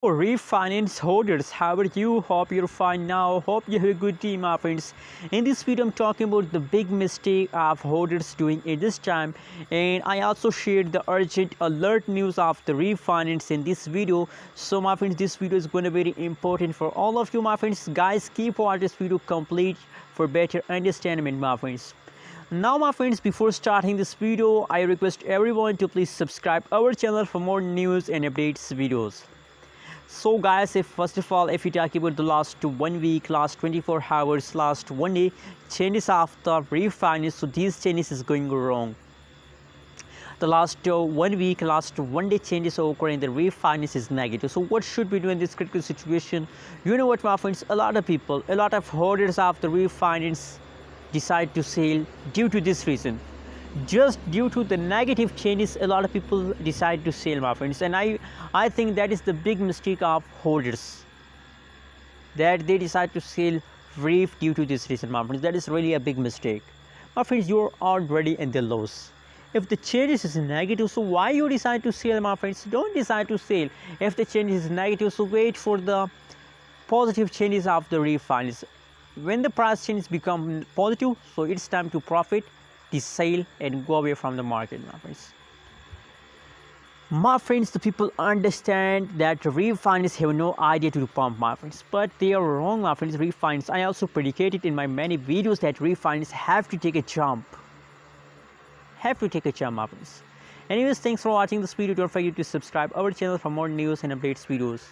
Reef Finance holders, how are you? Hope you're fine now. Hope you have a good day, my friends. In this video, I'm talking about the big mistake of holders doing at this time, and I also shared the urgent alert news of the Reef Finance in this video. So, my friends, this video is going to be very important for all of you, my friends. Guys, keep watching this video complete for better understanding, my friends. Now, my friends, before starting this video, I request everyone to please subscribe our channel for more news and updates videos. So guys, if first of all, if you talk about the last 1 week, last 24 hours, last 1 day changes of the refinance, so these changes is going wrong. The last 1 week, last 1 day changes occur and the refinance is negative. So what should we do in this critical situation? You know what, my friends, a lot of people, a lot of holders of the refinance decide to sell due to this reason. Just due to the negative changes, a lot of people decide to sell, my friends, and I think that is the big mistake of holders, that they decide to sell Reef due to this reason, my friends. That is really a big mistake, my friends. You're already in the loss. If the changes is negative, so why you decide to sell, my friends? Don't decide to sell if the change is negative. So wait for the positive changes of the refinance. When the price changes become positive, so it's time to profit, the sale, and go away from the market, my friends. My friends, the people understand that refinance have no idea to pump, my friends, but they are wrong, my friends. Refinance, I also predicated in my many videos that refinance have to take a jump, my friends. Anyways, thanks for watching this video. Don't forget to subscribe our channel for more news and updates videos.